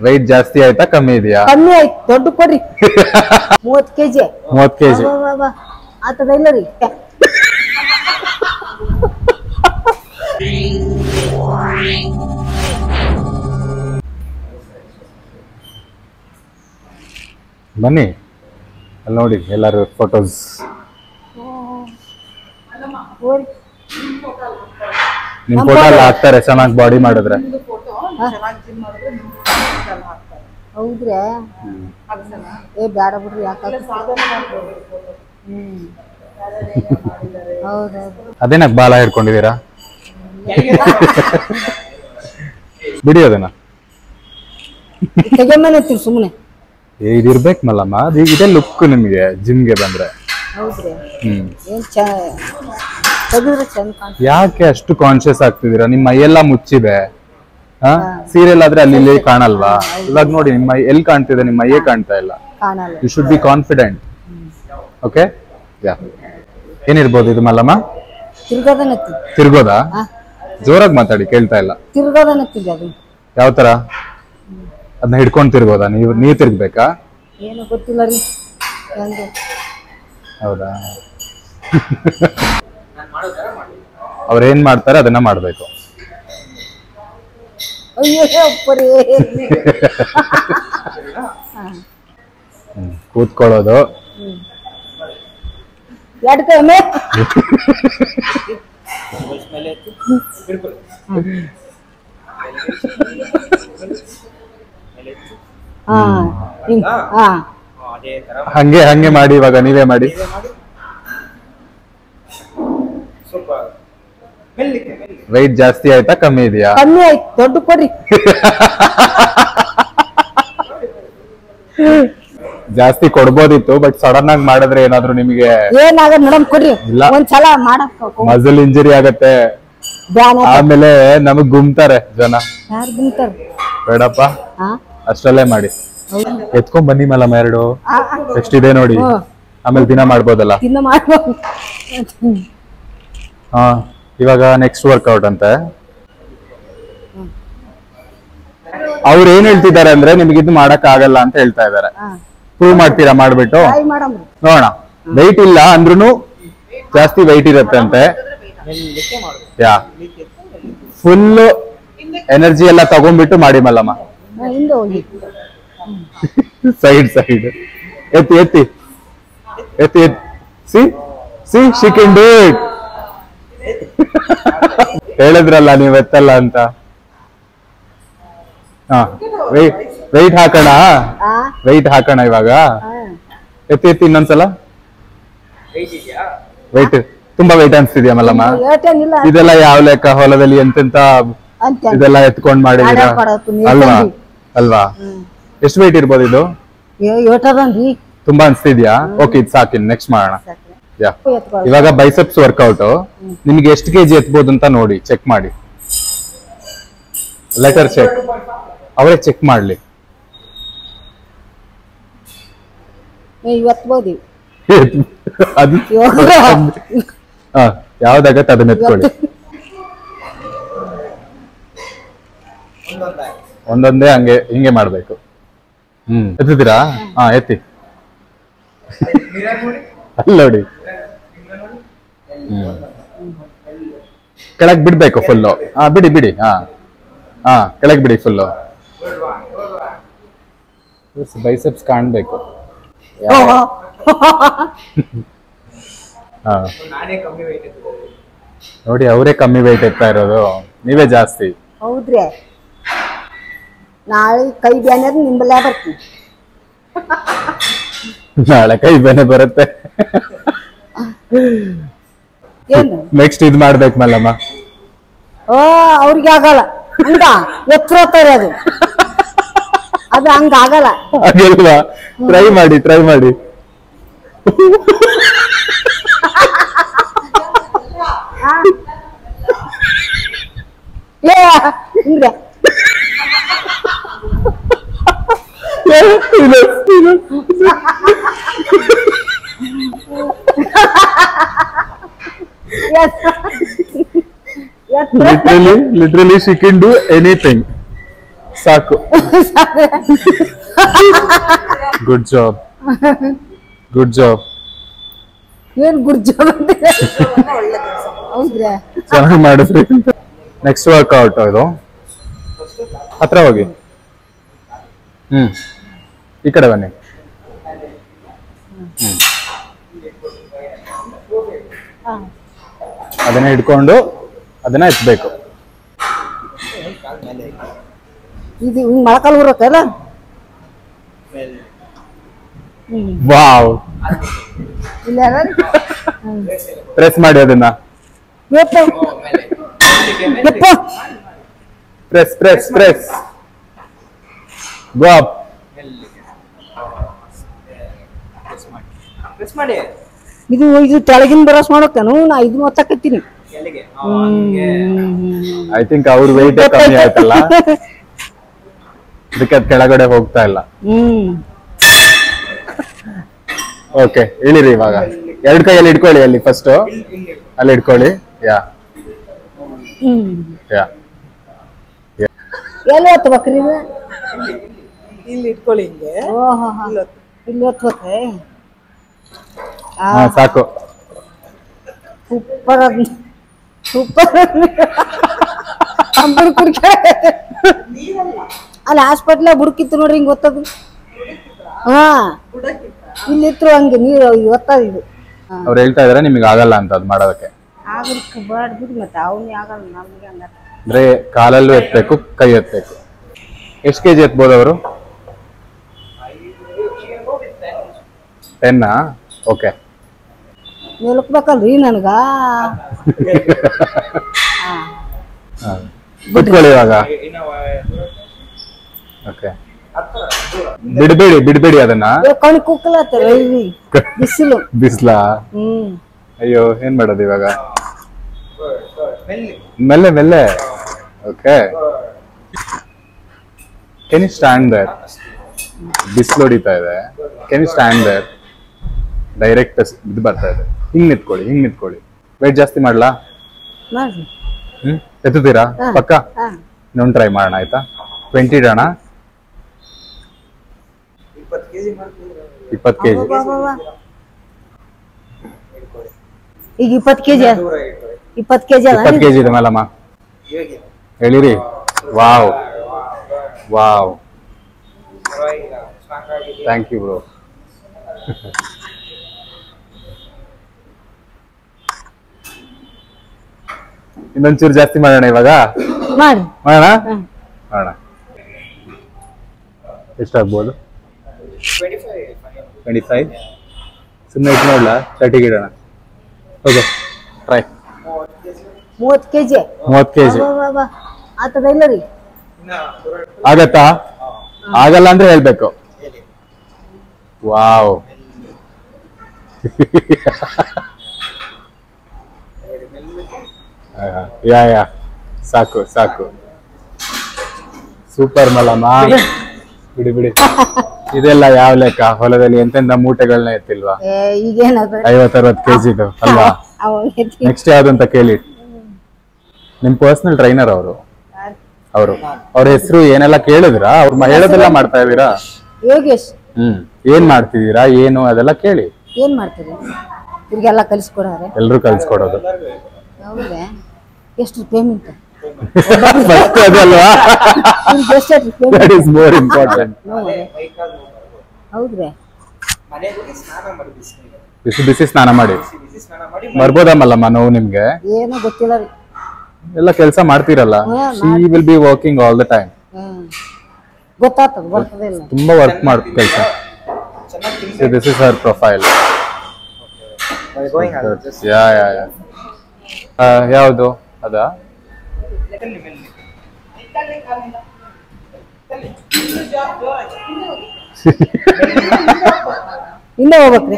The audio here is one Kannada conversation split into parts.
ವೆಯ್ಟ್ ಜಾಸ್ತಿ ಆಯ್ತಾ ಕಮ್ಮಿ ಇದೆಯಾ? ಕಮ್ಮಿ ಆಯ್ತು, ದೊಡ್ಡ ಕೊಡ್ರಿ. 30 ಕೆಜಿ. 30 ಕೆಜಿ ಆತದ ಇಲ್ಲ ರೀ. ಬನ್ನಿ ಅಲ್ಲಿ ನೋಡಿ ಎಲ್ಲರೂ ಫೋಟೋಸ್. ನಿಮ್ ಫೋಟೋ ಎಲ್ಲ ಹಾಕ್ತಾರೆ ಚೆನ್ನಾಗಿ ಬಾಡಿ ಮಾಡಿದ್ರೆ. ಹೌದ್ರಿ? ಏ ಬ್ಯಾಡ ಬಿಡ್ರಿ, ಯಾಕ? ಹೌದೌದು. ಅದೇನಕ್ ಬಾಲ ಹಿಡ್ಕೊಂಡಿದೀರಾ? ಬಿಡಿ ಅದನ್ನ. ತೆಗೆಮನತ್ತೀವಿ ಸುಮ್ಮನೆ. ಇದಿರ್ಬೇಕು ಮಲ್ಲಮ್ಮ, ಇದೇ ಲುಕ್ ನಿಮ್ಗೆ ಜಿಮ್ಗೆ ಬಂದ್ರೆ. ಹೌದ್ರಿ? ಏನ್ ತೆಗೆದ್ರೆ ಚಂದ ಕಾಣ್ತದೆ. ಯಾಕೆ ಅಷ್ಟು ಕಾನ್ಶಿಯಸ್ ಆಗ್ತಿದ್ದೀರಾ? ನಿಮ್ಮ ಮೈಯೆಲ್ಲ ಮುಚ್ಚಿದೆ. ಸೀರಿಯಲ್ ಆದ್ರೆ ಅಲ್ಲಿ ಇಲ್ಲಿ ಕಾಣಲ್ವಾ? ಇವಾಗ ನೋಡಿ ನಿಮ್ಮ ಮೈ ಎಲ್ಲಿ ಕಾಣ್ತಿದೆ, ನಿಮ್ಮ ಮೈಯೇ ಕಾಣ್ತಾ ಇಲ್ಲ. You should be confident. Okay, yeah. ಏನಿರ್ಬೋದು ಇದು ಮಲ್ಲಮ್ಮ? ತಿರ್ಗೋದನತ್ತಿ. ತಿರ್ಗೋದಾ? ಜೋರಾಗಿ ಮಾತಾಡಿ, ಕೇಳ್ತಾ ಇಲ್ಲ. ತಿರ್ಗೋದನತ್ತಿದೆ ಅದು. ಯಾವ ತರ? ಅದನ್ನ ಹಿಡ್ಕೊಂಡು ತಿರ್ಗೋದಾ? ನೀವ್ ತಿರ್ಗ್ಬೇಕಾ? ಏನು ಗೊತ್ತಿಲ್ಲ ರೀ. ಹೌದಾ? ಅವ್ರೇನ್ ಮಾಡ್ತಾರೆ ಅದನ್ನ ಮಾಡ್ಬೇಕು. ಕೂತ್ಕೊಳ್ಳೋದು. ಹಂಗೆ ಹಂಗೆ ಮಾಡಿ, ಇವಾಗ ನೀವೇ ಮಾಡಿ. ವೆಯ್ಟ್ ಜಾಸ್ತಿ ಆಯ್ತಾ ಕಮ್ಮಿ ಇದೆಯಾ? ಕಮ್ಮಿ ಆಯ್ತು, ದೊಡ್ಡ ಕೊಡ್ರಿ. ಜಾಸ್ತಿ ಕೊಡ್ಬೋದಿತ್ತು, ಬಟ್ ಸಡನ್ ಆಗಿ ಮಾಡಿದ್ರೆ ಏನಾದ್ರು ನಿಮಗೆ ಏನಾಗ ಮೇಡಮ್ ಕೊಡ್ರಿ. ಒಂದ್ಸಲ ಮಾಡಕ್ ಮಸಲ್ ಇಂಜರಿ ಆಗತ್ತೆ, ಆಮೇಲೆ ನಮಗ್ ಗುಮ್ತಾರೆ ಜನ. ಯಾರು ಗುಮ್ತಾರ? ಬೇಡಪ್ಪ, ಅಷ್ಟಲ್ಲೇ ಮಾಡಿ. ಎತ್ಕೊಂಡ್ ಬನ್ನಿ ಮಲ್ಲಮ್ಮ, 2 ಎಷ್ಟಿದೆ ನೋಡಿ. ಆಮೇಲೆ ದಿನ ಮಾಡ್ಬೋದಲ್ಲ. ದಿನ ಮಾಡ್ಬೋದು. ಹಾ, ಇವಾಗ ನೆಕ್ಸ್ಟ್ ವರ್ಕೌಟ್ ಅಂತೆ. ಅವ್ರು ಏನ್ ಹೇಳ್ತಿದ್ದಾರೆ ಅಂದ್ರೆ ನಿಮ್ಗೆ ಇದು ಮಾಡಕ್ ಆಗಲ್ಲ ಅಂತ ಹೇಳ್ತಾ ಇದಾರೆ. ಪ್ರೂವ್ ಮಾಡ್ತೀರಾ ಮಾಡ್ಬಿಟ್ಟು? ನೋಡೋಣ. ವೆಯ್ಟ್ ಇಲ್ಲ ಅಂದ್ರೂ ಜಾಸ್ತಿ ವೆಯ್ಟ್ ಇರುತ್ತೆ ಅಂತೆ. ಯಾ, ಫುಲ್ ಎನರ್ಜಿ ಎಲ್ಲ ತಗೊಂಡ್ಬಿಟ್ಟು ಮಾಡಿ ಮಲ್ಲಮ್ಮ. ಸೈಡ್ ಸೈಡ್ ಎತ್ತಿ ಎತ್ತಿ ಎತ್ತಿ ಎತ್ತಿ. C she can do it. ಹೇಳಿದ್ರಲ್ಲ ನೀವ್ ಎತ್ತಲ್ಲ ಅಂತ. ಹಾ, ವೆಯ್ಟ್ ಹಾಕೋಣ, ವೆಯ್ಟ್ ಹಾಕೋಣ ಇವಾಗ. ಎತ್ತಿ ಎತ್ತಿ ಇನ್ನೊಂದ್ಸಲ. ವೆಯ್ಟ್ ತುಂಬಾ ವೆಯ್ಟ್ ಅನ್ಸ್ತಿದ್ಯಾ ಮಲ್ಲಮ್ಮ? ಇದೆಲ್ಲ ಯಾವ ಲೆಕ್ಕ? ಹೊಲದಲ್ಲಿ ಎಂತೆಂತ ಇದೆಲ್ಲ ಎತ್ಕೊಂಡ್ ಮಾಡಿದೀರಾ ಅಲ್ವಾ? ಅಲ್ವಾ? ಎಷ್ಟು ವೆಯ್ಟ್ ಇರ್ಬೋದು ಇದು? ತುಂಬಾ ಅನ್ಸ್ತಿದ್ಯಾ? ಓಕೆ, ಇದು ಸಾಕಿನ್, ನೆಕ್ಸ್ಟ್ ಮಾಡೋಣ. ಇವಾಗ ಬೈಸೆಪ್ಸ್ ವರ್ಕೌಟ್. ನಿಮ್ಗೆ ಎಷ್ಟು ಕೆಜಿ ಎತ್ಬೋದು ಅಂತ ನೋಡಿ, ಚೆಕ್ ಮಾಡಿ. ಲೆಟರ್ ಚೆಕ್, ಅವರೇ ಚೆಕ್ ಮಾಡ್ಲಿ. ಅದು ಯಾವ್ದಾಗತ್ತೆ ಅದನ್ನ ಎತ್ಕೊಳ್ಳಿ. ಒಂದೊಂದೇ ಹಂಗೆ ಹಿಂಗೆ ಮಾಡ್ಬೇಕು. ಎತ್ತಿದ್ದೀರಾ? ಹಾ, ಎತ್ತಿ. ಅಲ್ಲಿ ನೋಡಿ, ಕೆಳಗ್ ಬಿಡ್ಬೇಕು ಫುಲ್ಲು. ಹಾ, ಬಿಡಿ ಬಿಡಿ. ಹಾ ಹಾ, ಕೆಳಗ್ ಬಿಡಿ ಫುಲ್ಲು. ಬೈಸೆಪ್ಸ್ ಕಾಣ್ಬೇಕು. ಹಾ, ನೋಡಿ ಅವರೇ ಕಮ್ಮಿ ವೆಯ್ಟ್ ಎತ್ತಾ ಇರೋದು, ನೀವೇ ಜಾಸ್ತಿ. ಹೌದ್ರಿ? ನಾಳೆ ಕೈ ಬ್ಯಾನೆ ನಿಂಬಲ್ಲ ಬರ್ತೀನಿ. ನಾಳೆ ಕೈ ಬೇನೆ ಬರುತ್ತೆ. ನೆಕ್ಸ್ಟ್ ಇದ್ ಮಾಡ್ಬೇಕು ಮಲ್ಲಮ್ಮ. ಅವ್ರಿಗೆ ಆಗಲ್ಲ, ಹಂಗ ಎತ್ತರೋತಾರೆ ಅದು. ಅದು ಹಂಗ ಆಗಲ್ಲ. ಆಗಿಲ್ವಾ? ಟ್ರೈ ಮಾಡಿ, ಟ್ರೈ ಮಾಡಿ. Literally she can do anything. ಸಾಕು. Good job. ಏನ್ ಗುಡ್ ಜಾಬ್ ಅಂತ ಹೌದ್ರಾ? ಚೆನ್ನಾಗಿ ಮಾಡಿದ್ರಿ. ನೆಕ್ಸ್ಟ್ ವರ್ಕ್ಔಟ್ ಇದು. ಹತ್ರ ಹೋಗಿ. ಈ ಕಡೆ ಬನ್ನಿ. ಅದನ್ನ ಹಿಡ್ಕೊಂಡು ಅದನ್ನ ಎತ್ತಬೇಕು. ಇದು ಹಿಂಗ್ ಮೊಳಕಾಲ್ ಊರಕ್ಕಲ್ಲ. ವಾವ್. ಇಲ್ಲ ಪ್ರೆಸ್ ಮಾಡಿ ಅದನ್ನ. Press go up. ಇದು ತೆಳಗಿನ ಬ್ರಷ್ ಮಾಡೋಕೇನು? ನಾ ಇದನ್ನ ಒತ್ತಕತ್ತೀನಿ. ಐ ಥಿಂಕ್ ಅವ್ರ ವೆಯ್ಟ್ ಕಮ್ಮಿ ಆಯ್ತಲ್ಲ, ಅದಕ್ಕೆ ಅದು ಕೆಳಗಡೆ ಹೋಗ್ತಾ ಇಲ್ಲ. ಓಕೆ, ಇಳಿರಿ ಇವಾಗ. ಎರಡು ಕೈಯಲ್ಲಿ ಇಟ್ಕೊಳ್ಳಿ. ಅಲ್ಲಿ ಫಸ್ಟ್ ಅಲ್ಲಿ ಇಟ್ಕೊಳ್ಳಿ. ಯಾ ಎಲ್ಲಿ ಒತ್ತಬೇಕ್ರಿ? ಇಲ್ಲಿ ಇಟ್ಕೊಳ್ಳಿ ಹಿಂಗೆ. ಇಲ್ಲಿ ಒತ್ತಬೇಕ್ರಿ. ಸಾಕು. ಸೂಪರ್ ಅಲ್ಲಿ ಹಾಸ್ಪಿಟ್ಲ ಬುಡಕಿತ್ತು ನೋಡ್ರಿ, ಹಿಂಗ್ ಒತ್ತದು. ಹಾ, ಇಲ್ಲಿತ್ತು ಹಂಗೆ ನೀರು ಒತ್ತದ. ಇದು ಅವ್ರು ಹೇಳ್ತಾ ಇದಾರೆ ನಿಮಗೆ ಆಗಲ್ಲ ಅಂತ ಅದು ಮಾಡೋದಕ್ಕೆ. ಆಗಲಿಕ್ಕೆ ಬಾಡ್ಬಿಡಿ, ಮತ್ತೆ ಅವನಿಗೆ ಆಗಲ್ಲ, ನಮ್ಗೆ ಹಂಗ. ಅಂದ್ರೆ ಕಾಲಲ್ಲೂ ಎತ್ತಬೇಕು, ಕೈ ಎತ್ತಬೇಕು. ಎಷ್ಟು ಕೆಜಿ ಎತ್ಬೋದು ಅವರು? 10? ಓಕೆ. ನಿಲ್ಕ್ಬೇಕಲ್ರಿ ನನಗ. ಕುತ್ಕೊಳ್ಳಿ ಇವಾಗ. ಓಕೆ, ಬಿಡ್ಬೇಡಿ ಅದನ್ನ. ಕಣಿ ಕುಕ್ಕಲತ್ತಾರ ಬಿಸಿಲು. ಬಿಸ್ಲಾ? ಅಯ್ಯೋ, ಏನ್ ಮಾಡೋದು ಇವಾಗ? ಮೆಲ್ಲೆ. Okay, can you stand there? ಬಿಸಿಲು ಹೊಡಿತಾ ಇದೆ. Can you stand there? Direct ಇದು ಬರ್ತಾ ಇದೆ. ಹಿಂಗ್ ನಿಂತ್ಕೊಳ್ಳಿ. ವೇಟ್ ಜಾಸ್ತಿ ಮಾಡ್ಲಾ? ಎತ್ತುತ್ತೀರಾ? ಪಕ್ಕ ಇನ್ನೊಂದು ಟ್ರೈ ಮಾಡೋಣ, ಆಯ್ತಾ? 20 ಇಡೋಣ. 20 ಕೆಜಿ. ಈಗ 20 ಕೆಜಿ. 20 ಕೆಜಿ ಅಲ್ಲ? 20 ಕೆಜಿ ಇದೆ ಮೇಲಮ್ಮ. ಹೇಳಿರಿ. ವಾವ್. Thank you bro. ಇನ್ನೊಂಚೂರು ಜಾಸ್ತಿ ಮಾಡೋಣ ಇವಾಗ. ಮಾಡೋಣ. ಎಷ್ಟಾಗ್ಬೋದು? 25. ಸುಮ್ಮನೆ ಇಟ್ಟು ನೋಡ್ಲಾ? 30 ಇಡೋಣ. Okay, try. 30 ಕೆಜಿ. 30 ಕೆಜಿ ಆತದ ಇಲ್ಲ ರೀ? ಆಗತ್ತಾ? ಆಗಲ್ಲ ಅಂದ್ರೆ ಹೇಳ್ಬೇಕು. ವಾವ್. ಯಾ ಸಾಕು. ಸೂಪರ್ ಮಲಮ್ಮ. ಬಿಡಿ. ಇದೆಲ್ಲ ಯಾವ ಲೆಕ್ಕ? ಹೊಲದಲ್ಲಿ ಎಂತೆಂತ ಮೂಟೆಗಳನ್ನ ಎತ್ತಿಲ್ವಾ? ಈಗೇನದ 50-60 ಕೆಜಿದು ಅಲ್ವಾ? ನೆಕ್ಸ್ಟ್ ಯಾವ್ದು ಅಂತ ಕೇಳಿ. ನಿಮ್ ಪರ್ಸನಲ್ ಟ್ರೈನರ್ ಅವ್ರ ಹೆಸರು ಏನೆಲ್ಲ ಕೇಳಿದ್ರಾ? ಅವ್ರ ಹೇಳೋದೆಲ್ಲ ಮಾಡ್ತಾ ಇದೀರಾ? ಯೋಗೇಶ್. ಏನ್ ಮಾಡ್ತಿದೀರಾ, ಏನು ಅದೆಲ್ಲ ಕೇಳಿ. ಏನ್ ಮಾಡ್ತೀರಿ? ಇವ್ರಿಗೆಲ್ಲ ಕಲಿಸ್ಕೊಡೋರೆ? ಎಲ್ರು ಕಲಿಸ್ಕೊಡೋದು. ಹೌದಾ? ಎಷ್ಟು ಪೇಮೆಂಟ್? ಅದಲ್ವಾ? That is more important. ಹೌದ್ರಿ? ಬಿಸಿ ಸ್ನಾನ ಮಾಡಿ ಬರ್ಬೋದಮ್ಮಲ್ಲಮ್ಮ? ನೋವು ನಿಮ್ಗೆ? ಏನೋ ಗೊತ್ತಿಲ್ಲ ರೀ. ಎಲ್ಲ ಕೆಲಸ ಮಾಡ್ತೀರಲ್ಲ. She will be working all the time. ಗೊತ್ತಾಗ್ತದೆ, ಬರ್ತದೆ ಇಲ್ಲ. ತುಂಬಾ ವರ್ಕ್ ಮಾಡ್ತೀವಿ ಕೆಲಸ. This is her profile. ಯಾ ಯಾವುದು ಅದಾ? ಇಲ್ಲೇ ಹೋಗ್ಬೇಕ್ರಿ.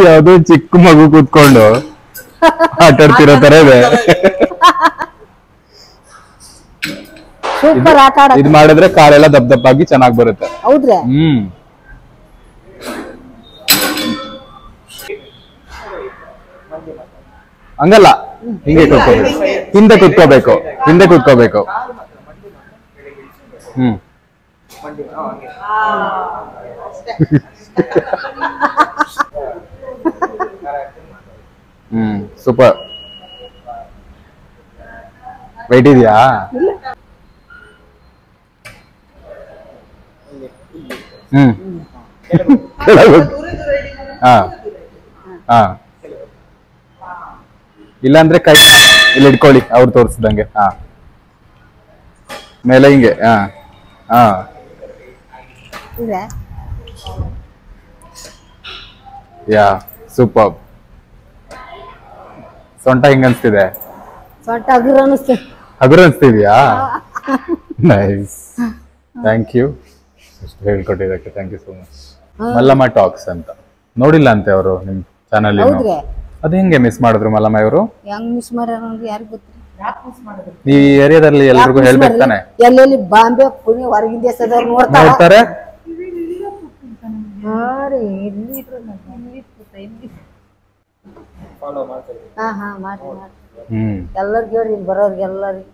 ಯಾವ್ದೋ ಚಿಕ್ಕ ಮಗು ಕೂತ್ಕೊಂಡು ಆಟಾಡ್ತಿರೋ ತರ ಇದೆ. ಸೂಪರ್ ಆಟ ಆಡ. ಇದು ಮಾಡಿದ್ರೆ ಕಾಲೆಲ್ಲ ದಪ್ಪಾಗಿ ಚೆನ್ನಾಗಿ ಬರುತ್ತೆ. ಹೌದ್ರಿ? ಹಂಗಲ್ಲ, ಹಿಂಗೆ ಕೂತ್ಕೋಬೇಕು, ಹಿಂದೆ ಕೂತ್ಕೋಬೇಕು, ಹಿಂದೆ ಕೂತ್ಕೋಬೇಕು. ಹ್ಮ್ ಸೂಪರ್. ವೈಟ್ ಇದೆಯಾ? ಹಾ ಹಾ, ಇಲ್ಲಾಂದ್ರೆ ಕೈ ಇಲ್ಲಿ ಇಟ್ಕೊಳ್ಳಿ, ಅವ್ರು ತೋರಿಸ್ದಂಗೆ. ಹಾ, ಮೇಲೆ ಹಿಂಗೆ. ಹಾ ಹಾ, ಯಾ ಸೂಪರ್. ಸೊಂಟ ಹಿಂಗ ಅನ್ಸ್ತಿದೆ? ಸೊಂಟ ಹಗುರ ಅನಿಸ್ತದೆ. ಹಗುರ ಅನ್ಸ್ತಿದ್ಯಾ? ನೈಸ್, ಥ್ಯಾಂಕ್ ಯು ಹೇಳ್ಕೊಟ್ಟಿದ್ದಕ್ಕೆ. Thank you so much. Mallamma talks ಅಂತ ನೋಡಿಲ್ಲ ಅಂತೆ ಅವರು ನಿಮ್ ಚಾನಲ್. ಅದ್ ಹೆಂಗೆ ಮಿಸ್ ಮಾಡಿದ್ರು ಮಲ್ಲಮ್ಮ ಇವರು? ಹೆಂಗ್ ಮಿಸ್ ಮಾಡ್ಯಾರ ಯಾರಿಗ್ ಗೊತ್ತ್ರಿ? ಈ ಏರಿಯಾದಲ್ಲಿ ಎಲ್ರಿಗೂ ಹೇಳ್ಬೇಕು ತಾನೆ. ಎಲ್ಲೆಲ್ಲಿ ಬಾಂಬೆ ಪುಣೆ ಹೊರಗಿನ ದೇಶದವ್ರು ನೋಡ್ತಾರೆ. ಹಾ ಹಾ, ಮಾಡ್ರಿ ಎಲ್ಲರಿಗೂ ಹೇಳ್ರಿ, ಇಲ್ಲಿ ಬರೋರ್ಗೆ ಎಲ್ಲರಿಗೂ